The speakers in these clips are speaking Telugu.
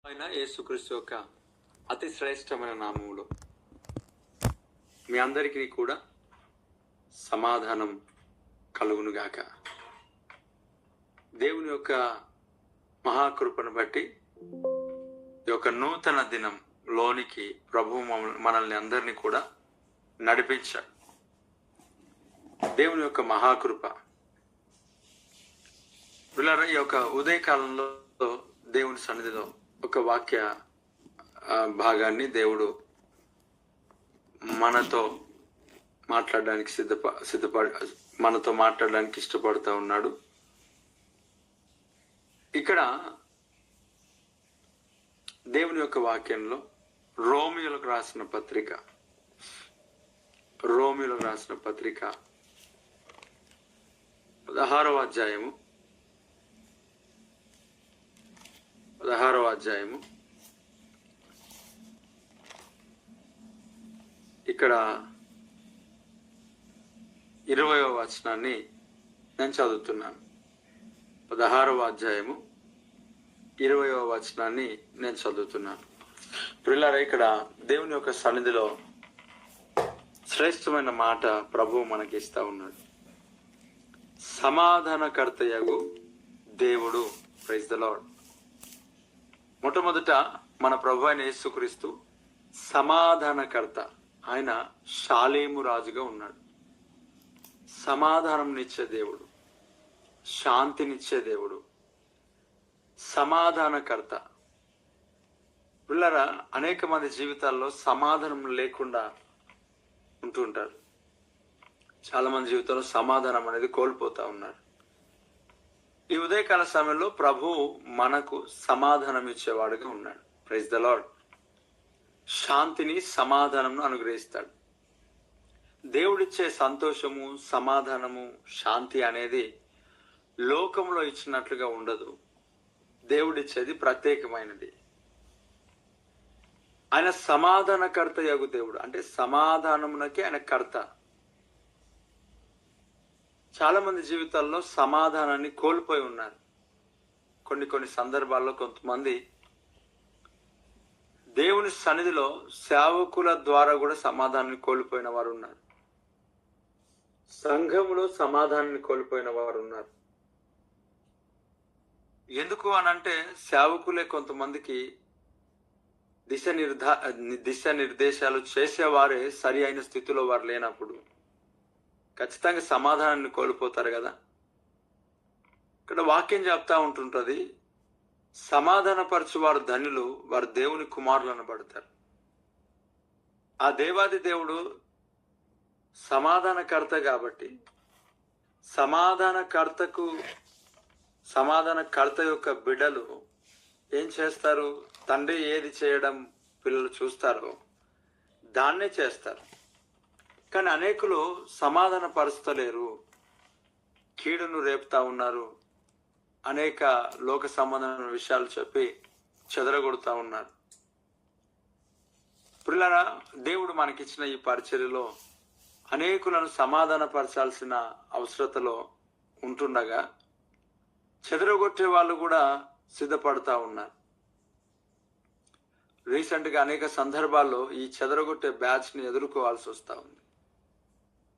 ఆయన యేసుక్రీస్తు యొక్క అతి శ్రేష్టమైన నామములో మీ అందరికీ కూడా సమాధానం కలుగునుగాక. దేవుని యొక్క మహాకృపను బట్టి ఈ యొక్క నూతన దినం లోనికి ప్రభువు మనల్ని అందరినీ కూడా నడిపించాడు. దేవుని యొక్క మహాకృప ఈ యొక్క ఉదయకాలంలో దేవుని సన్నిధిలో ఒక వాక్య భాగాన్ని దేవుడు మనతో మాట్లాడడానికి మనతో మాట్లాడడానికి ఇష్టపడుతూ ఉన్నాడు. ఇక్కడ దేవుని యొక్క వాక్యంలో రోమియోలకు రాసిన పత్రిక 16వ అధ్యాయము ఇక్కడ 20వ వచనాన్ని నేను చదువుతున్నాను. 16వ అధ్యాయము 20వ వచనాన్ని నేను చదువుతున్నాను. ప్రియులారా, ఇక్కడ దేవుని యొక్క సన్నిధిలో శ్రేష్టమైన మాట ప్రభువు మనకి ఇస్తా ఉన్నాడు. సమాధానకర్తయగు దేవుడు. Praise the Lord. మొట్టమొదట మన ప్రభు అయిన యేసుక్రీస్తు సమాధానకర్త. ఆయన షాలేము రాజుగా ఉన్నాడు. సమాధానంనిచ్చే దేవుడు, శాంతినిచ్చే దేవుడు, సమాధానకర్త. పిల్లరా, అనేక మంది జీవితాల్లో సమాధానం లేకుండా ఉంటూ ఉంటారు. చాలా మంది జీవితంలో సమాధానం అనేది కోల్పోతా ఉన్నారు. ఈ ఉదయకాల సమయంలో ప్రభు మనకు సమాధానం ఇచ్చేవాడుగా ఉన్నాడు. Praise the Lord. శాంతిని, సమాధానంను అనుగ్రహిస్తాడు. దేవుడిచ్చే సంతోషము, సమాధానము, శాంతి అనేది లోకంలో ఇచ్చినట్లుగా ఉండదు. దేవుడిచ్చేది ప్రత్యేకమైనది. ఆయన సమాధానకర్త యగు దేవుడు, అంటే సమాధానమునకే ఆయన కర్త. చాలా మంది జీవితాల్లో సమాధానాన్ని కోల్పోయి ఉన్నారు. కొన్ని సందర్భాల్లో కొంతమంది దేవుని సన్నిధిలో సేవకుల ద్వారా కూడా సమాధానాన్ని కోల్పోయిన వారు ఉన్నారు. సంఘములో సమాధానాన్ని కోల్పోయిన వారు ఉన్నారు. ఎందుకు అనంటే సేవకులే కొంతమందికి దిశ నిర్దేశాలు చేసేవారే సరి అయిన స్థితిలో వారు లేనప్పుడు ఖచ్చితంగా సమాధానాన్ని కోల్పోతారు కదా. ఇక్కడ వాక్యం చెప్తా ఉంటుంటది, సమాధానపరచు వారు ధన్యులు, వారు దేవుని కుమారులు అనబడతారు. ఆ దేవాది దేవుడు సమాధానకర్త కాబట్టి సమాధానకర్త యొక్క బిడ్డలు ఏం చేస్తారు? తండ్రి ఏది చేయడం పిల్లలు చూస్తారో దాన్నే చేస్తారు. కానీ అనేకులు సమాధాన పరుస్తలేరు, కీడును రేపుతా ఉన్నారు, అనేక లోక సంబంధమైన విషయాలు చెప్పి చెదరగొడుతూ ఉన్నారు. పిల్లరా, దేవుడు మనకిచ్చిన ఈ పరిచర్యలో అనేకులను సమాధానపరచాల్సిన అవసరతలో ఉంటుండగా చెదరగొట్టే వాళ్ళు కూడా సిద్ధపడతా ఉన్నారు. రీసెంట్గా అనేక సందర్భాల్లో ఈ చెదరగొట్టే బ్యాచ్ని ఎదుర్కోవాల్సి వస్తూ ఉంది.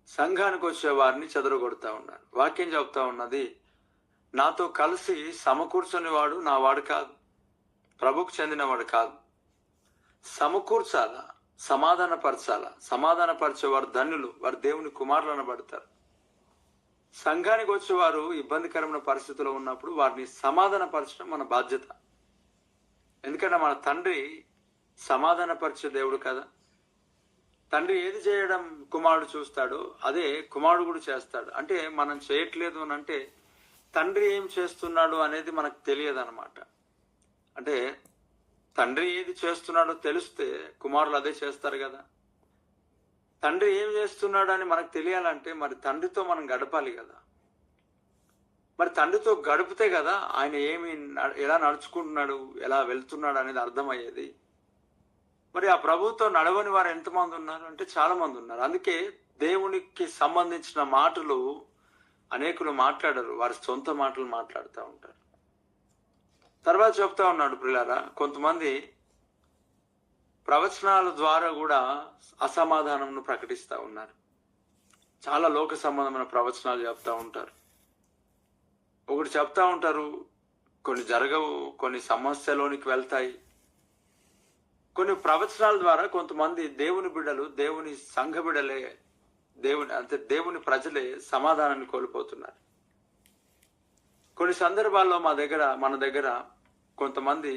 సంఘానికి వచ్చే వారిని చెదరగొడతా ఉన్నారు. వాక్యం చెప్తా ఉన్నది, నాతో కలిసి సమకూర్చని వాడు నా వాడు కాదు, ప్రభుకు చెందినవాడు కాదు. సమకూర్చాలా, సమాధానపరిచేవారు ధన్యులు, వారు దేవుని కుమారులు అనబడతారు. సంఘానికి వచ్చేవారు ఇబ్బందికరమైన పరిస్థితిలో ఉన్నప్పుడు వారిని సమాధానపరచడం మన బాధ్యత. ఎందుకంటే మన తండ్రి సమాధానపరిచే దేవుడు కదా. తండ్రి ఏది చేయడం కుమారుడు చూస్తాడో అదే కుమారుడు కూడా చేస్తాడు. అంటే మనం చేయట్లేదు అని అంటే తండ్రి ఏం చేస్తున్నాడు అనేది మనకు తెలియదు అనమాట. అంటే తండ్రి ఏది చేస్తున్నాడో తెలిస్తే కుమారులు అదే చేస్తారు కదా. తండ్రి ఏం చేస్తున్నాడు అని మనకు తెలియాలంటే మరి తండ్రితో మనం గడపాలి కదా. మరి తండ్రితో గడిపితే కదా ఆయన ఎలా నడుచుకుంటున్నాడు, ఎలా వెళ్తున్నాడు అనేది అర్థమయ్యేది. మరి ఆ ప్రభుతో నడవని వారు ఎంతమంది ఉన్నారు అంటే చాలా మంది ఉన్నారు. అందుకే దేవునికి సంబంధించిన మాటలు అనేకులు మాట్లాడరు, వారి సొంత మాటలు మాట్లాడుతూ ఉంటారు. తర్వాత చెప్తా ఉన్నాడు ప్రియులారా, కొంతమంది ప్రవచనాల ద్వారా కూడా అసమాధానంను ప్రకటిస్తూ ఉన్నారు. చాలా లోక సంబంధమైన ప్రవచనాలు చెప్తా ఉంటారు. ఒకటి చెప్తా ఉంటారు, కొన్ని జరగవు, కొన్ని సమస్యలోనికి వెళ్తాయి. కొన్ని ప్రవచనాల ద్వారా కొంతమంది దేవుని బిడ్డలు, దేవుని సంఘ బిడ్డలే, దేవుని ప్రజలే సమాధానాన్ని కోల్పోతున్నారు. కొన్ని సందర్భాల్లో మన దగ్గర కొంతమంది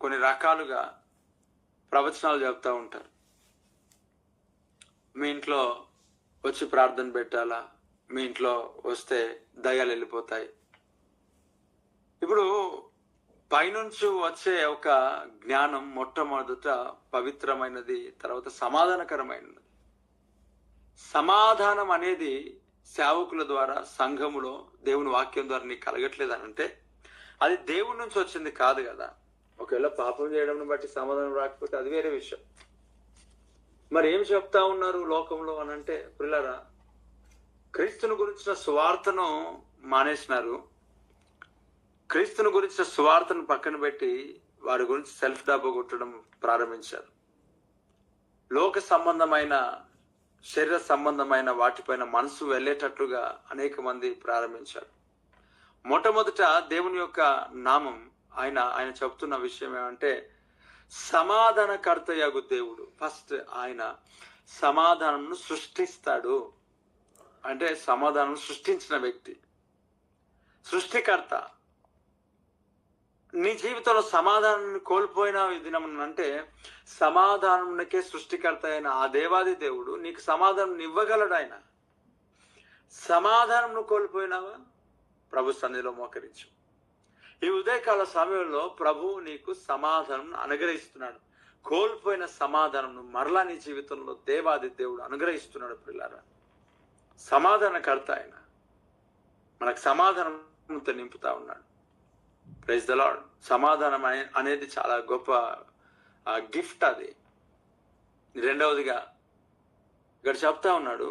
కొన్ని రకాలుగా ప్రవచనాలు చెప్తా ఉంటారు. మీ ఇంట్లో వచ్చి ప్రార్థన పెట్టాలా, మీ ఇంట్లో వస్తే దయ్యాలు వెళ్ళిపోతాయి. ఇప్పుడు పైనుంచి వచ్చే ఒక జ్ఞానం మొట్టమొదట పవిత్రమైనది, తర్వాత సమాధానకరమైనది. సమాధానం అనేది సేవకుల ద్వారా, సంఘములో దేవుని వాక్యం ద్వారా నీకు కలగట్లేదు అని అంటే అది దేవుడి నుంచి వచ్చింది కాదు కదా. ఒకవేళ పాపం చేయడం బట్టి సమాధానం రాకపోతే అది వేరే విషయం. మరి ఏం చెప్తా ఉన్నారు లోకంలో అని అంటే, ప్రియులారా, క్రీస్తుని గురించిన సువార్తను మానేసినారు. క్రీస్తుని గురించిన సువార్తను పక్కన పెట్టి వారి గురించి సెల్ఫ్ డబ్బు కొట్టడం ప్రారంభించారు. లోక సంబంధమైన, శరీర సంబంధమైన వాటిపైన మనసు వెళ్ళేటట్లుగా అనేక మంది ప్రారంభించారు. మొట్టమొదట దేవుని యొక్క నామం, ఆయన చెప్తున్న విషయం ఏమంటే సమాధానకర్తయగు దేవుడు. ఫస్ట్ ఆయన సమాధానంను సృష్టిస్తాడు. అంటే సమాధానం సృష్టించిన వ్యక్తి, సృష్టికర్త. నీ జీవితంలో సమాధానాన్ని కోల్పోయిన దినం అంటే సమాధానంకే సృష్టికర్త అయిన ఆ దేవాది దేవుడు నీకు సమాధానం ఇవ్వగలడు. ఆయన సమాధానం కోల్పోయినావా, ప్రభు సన్నిధిలో మోకరించు. ఈ ఉదయకాల సమయంలో ప్రభువు నీకు సమాధానం అనుగ్రహిస్తున్నాడు. కోల్పోయిన సమాధానం మరలా నీ జీవితంలో దేవాది దేవుడు అనుగ్రహిస్తున్నాడు. పిల్లారా, సమాధానకర్త ఆయన మనకు సమాధానంతో నింపుతా ఉన్నాడు. Praise the Lord. సమాధానం అనేది చాలా గొప్ప గిఫ్ట్. అది రెండవదిగా ఇక్కడ చెప్తా ఉన్నాడు,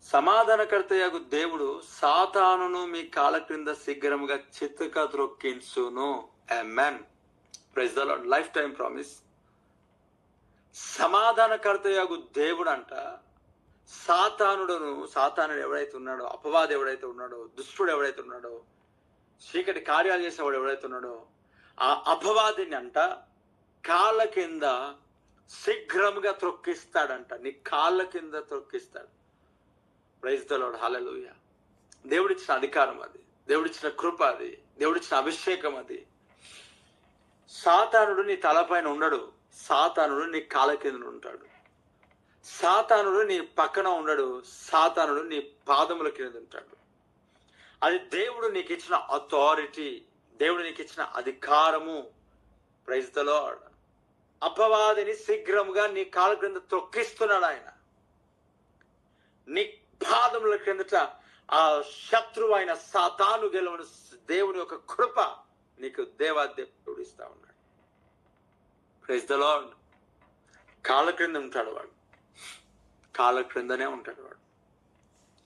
సమాధానకర్తయగు దేవుడు సాతానును మీ కాళ్ళ క్రింద శీఘ్రముగా చిత్తక త్రొక్కించును. ఆమేన్. Praise the Lord. Life time promise. సమాధానకర్తయగు దేవుడు అంట సాతానుడు ఎవడైతే ఉన్నాడో, అపవాది ఎవడైతే ఉన్నాడో, దుష్టుడు ఎవడైతే ఉన్నాడో, చీకటి కార్యాలు చేసేవాడు ఎవడైతే ఉన్నాడో, ఆ అపవాదిని అంట కాళ్ళ కింద శీఘ్రముగా త్రొక్కిస్తాడంట. నీ కాళ్ళ కింద త్రొక్కిస్తాడు. Praise the Lord. హల్లెలూయా. దేవుడిచ్చిన అధికారం అది, దేవుడిచ్చిన కృప అది, దేవుడిచ్చిన అభిషేకం అది. సాతానుడు నీ తలపైన ఉండడు, సాతానుడు నీ కాళ్ళ కింద ఉంటాడు. సాతానుడు నీ పక్కన ఉండడు, సాతానుడు నీ పాదముల కింద ఉంటాడు. అది దేవుడు నీకు ఇచ్చిన అథారిటీ, దేవుడు నీకు ఇచ్చిన అధికారము. Praise the Lord. అపవాదిని శీఘ్రంగా నీ కాళ్ళ క్రింద తొక్కిస్తున్నాడు ఆయన. నీ పాదముల క్రిందట ఆ శత్రువు అయిన సాతాను గెలవని దేవుని యొక్క కృప నీకు దేవాదేవుడు ఇస్తా ఉన్నాడు. Praise the Lord. కాళ్ళ క్రింద ఉంటాడు వాడు, కాళ్ళ క్రిందనే ఉంటాడు వాడు.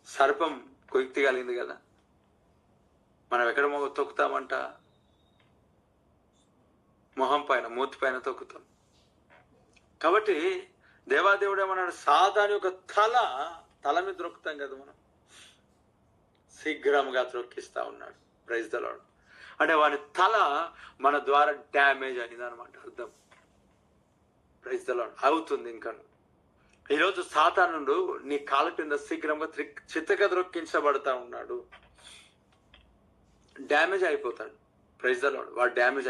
సర్పం కొయ్యి కలిగింది కదా, మనం ఎక్కడ తొక్కుతామంట? మొహం పైన, మూతి పైన తొక్కుతాం. కాబట్టి దేవాదేవుడు ఏమన్నాడు, సాతాను యొక్క తల మీద దొరుకుతాం కదా మనం, శీఘ్రంగా త్రొక్కిస్తా ఉన్నాడు. Praise the Lord. అంటే వాడి తల మన ద్వారా డ్యామేజ్ అయింది అనమాట అర్థం. Praise the Lord. అవుతుంది. ఇంకా ఈరోజు సాతానుడు నీ కాళ్ళ కింద శీఘ్రంగా చిత్తగా ద్రొక్కించబడతా ఉన్నాడు. డ్యామేజ్ అయిపోతాడు. Praise the Lord. వాడు డ్యామేజ్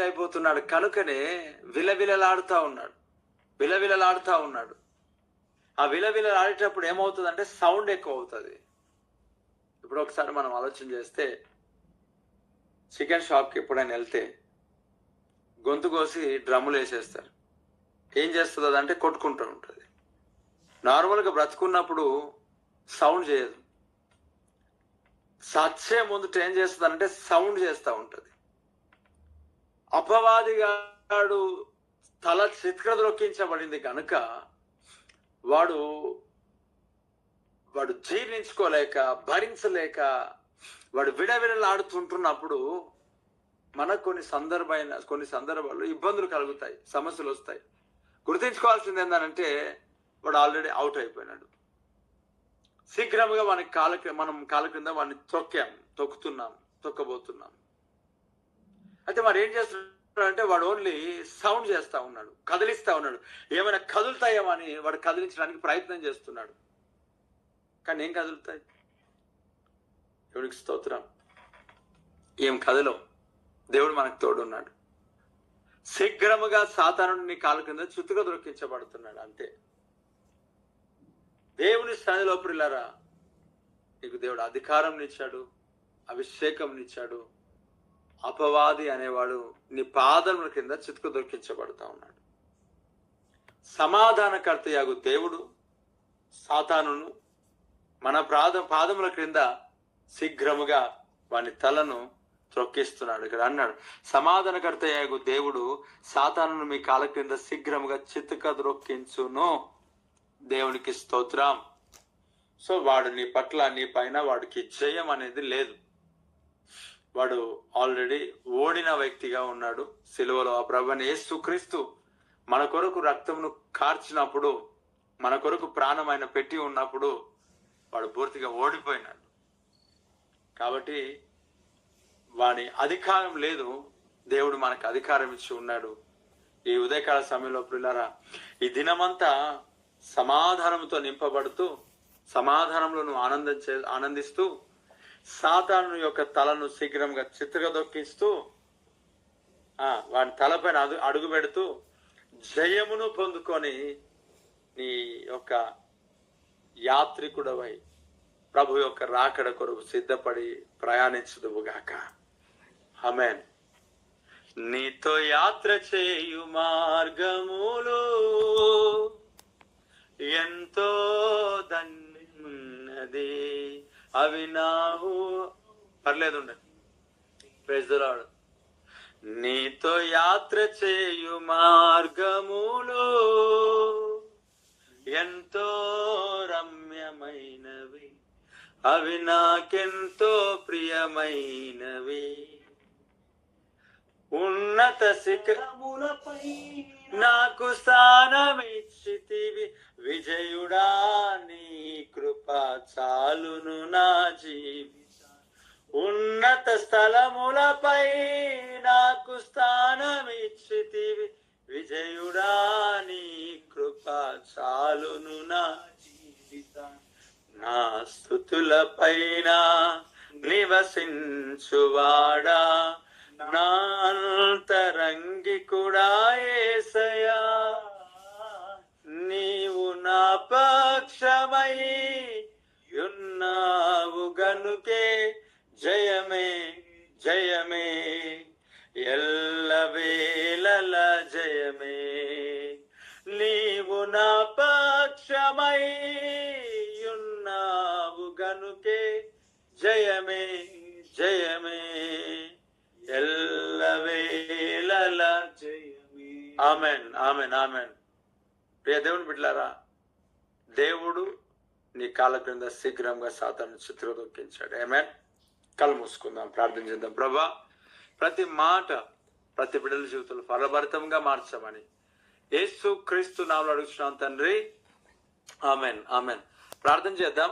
అయిపోతున్నాడు కనుకనే విలవిలలాడుతూ ఉన్నాడు. ఆ విలవిలలాడేటప్పుడు ఏమవుతుందంటే సౌండ్ ఎక్కువ అవుతుంది. ఇప్పుడు ఒకసారి మనం ఆలోచన చేస్తే, చికెన్ షాప్కి ఎప్పుడైనా వెళ్తే గొంతు కోసి డ్రమ్ములు వేసేస్తారు. ఏం చేస్తుంది అదంటే కొట్టుకుంటూ ఉంటుంది. నార్మల్గా బ్రతుకున్నప్పుడు సౌండ్ చేయదు. సచ్చే ముందుట ఏం చేస్తుంది అంటే సౌండ్ చేస్తూ ఉంటుంది. అపవాదిగాడు తల చిత్రద్రొక్కించబడింది కనుక వాడు జీర్ణించుకోలేక, భరించలేక వాడు విడవిడలాడుతుంటున్నప్పుడు మనకు కొన్ని సందర్భాల్లో ఇబ్బందులు కలుగుతాయి, సమస్యలు వస్తాయి. గుర్తించుకోవాల్సింది ఏంటంటే వాడు ఆల్రెడీ అవుట్ అయిపోయినాడు. శీఘ్రముగా మనం కాళ్ళ క్రింద వాడిని తొక్కబోతున్నాం. అయితే వాడు ఏం చేస్తున్నాడు అంటే వాడు ఓన్లీ సౌండ్ చేస్తా ఉన్నాడు, కదిలిస్తా ఉన్నాడు. ఏమైనా కదులుతాయేమో అని వాడు కదిలించడానికి ప్రయత్నం చేస్తున్నాడు. కానీ ఏం కదులుతాయి? దేవుడికి స్తోత్రం. ఏం కదలవు. దేవుడు మనకు తోడున్నాడు. శీఘ్రముగా సాతానుడు నీ కాళ్ళ కింద చుట్టుగా దొరికించబడుతున్నాడు. అంతే. దేవుని సన్నిధిలో ప్రియులారా, నీకు దేవుడు అధికారం ఇచ్చాడు, అభిషేకం ఇచ్చాడు. అపవాది అనేవాడు నీ పాదముల కింద చితుకు దొరికించబడతా ఉన్నాడు. సమాధానకర్తయాగు దేవుడు సాతానును మన పాదముల క్రింద శీఘ్రముగా వాని తలను త్రొక్కిస్తున్నాడు. ఇక్కడ అన్నాడు, సమాధానకర్తయాగు దేవుడు సాతానును మీ కాళ్ళ క్రింద శీఘ్రముగా చితుక ద్రొక్కించును. దేవునికి స్తోత్రం. సో వాడు నీ పట్ల, నీ పైన వాడికి జయం అనేది లేదు. వాడు ఆల్రెడీ ఓడిన వ్యక్తిగా ఉన్నాడు. సిలువలో ఆ ప్రభువైన యేసుక్రీస్తు మన కొరకు రక్తమును కార్చినప్పుడు, మన కొరకు ప్రాణమైన పెట్టి ఉన్నప్పుడు వాడు పూర్తిగా ఓడిపోయినాడు. కాబట్టి వాని అధికారం లేదు. దేవుడు మనకు అధికారం ఇచ్చి ఉన్నాడు. ఈ ఉదయకాల సమయంలో ప్రియులారా, ఈ దినమంతా సమాధానంతో నింపబడుతూ, సమాధానంలో నువ్వు ఆనందిస్తూ, సాతాను యొక్క తలను శీఘ్రంగా చితకదొక్కిస్తూ, వాడి తలపైన అడుగు పెడుతూ జయమును పొందుకొని నీ యొక్క యాత్రికుడవై ప్రభు యొక్క రాకడ కొరకు సిద్ధపడి ప్రయాణించుదువుగాక. ఆమేన్. నీతో యాత్ర చేయు మార్గములు ఎంతో ధన్యమున్నది, అవి నావు పర్లేదు ఉండండి. Praise the Lord. నీతో యాత్ర చేయు మార్గములు ఎంతో రమ్యమైనవి, అవి నాకెంతో ప్రియమైనవి. ఉన్నత శిఖరములపై నాకు స్థానమిచ్చితివి, విజయుడా నీ కృప చాలును నా జీవితం. ఉన్నత స్థలములపై నాకు స్థానమిచ్చితివి, విజయుడా నీ కృప చాలును నా జీవితం. నా స్తుతుల పైన నివసించువాడా, నా అంతరంగికుడా యేసయ్యా, నీవు నా పక్షమై ఉన్నావు గనుకే జయమే జయమే, ఎల్లవేళల జయమే. నీవు నా పక్షమై ఉన్నావు గనుకే జయమే జయమే, ఎల్లవేళల జయమే. Amen amen amen. ప్రియ దేవుని బిడ్డలారా, దేవుడు నీ కాళ్ళ క్రింద శీఘ్రంగా సాతాను చిత్రదొక్కించాడు. ఆమెన్. కళ్ళు మూసుకుందాం, ప్రార్థన చేద్దాం. ప్రభా, ప్రతి మాట ప్రతి బిడ్డల జీవితంలో ఫలభరితంగా మార్చమని యేసు క్రీస్తు నామములో అడుగుచున్నాం తండ్రి. Amen amen. ప్రార్థన చేద్దాం.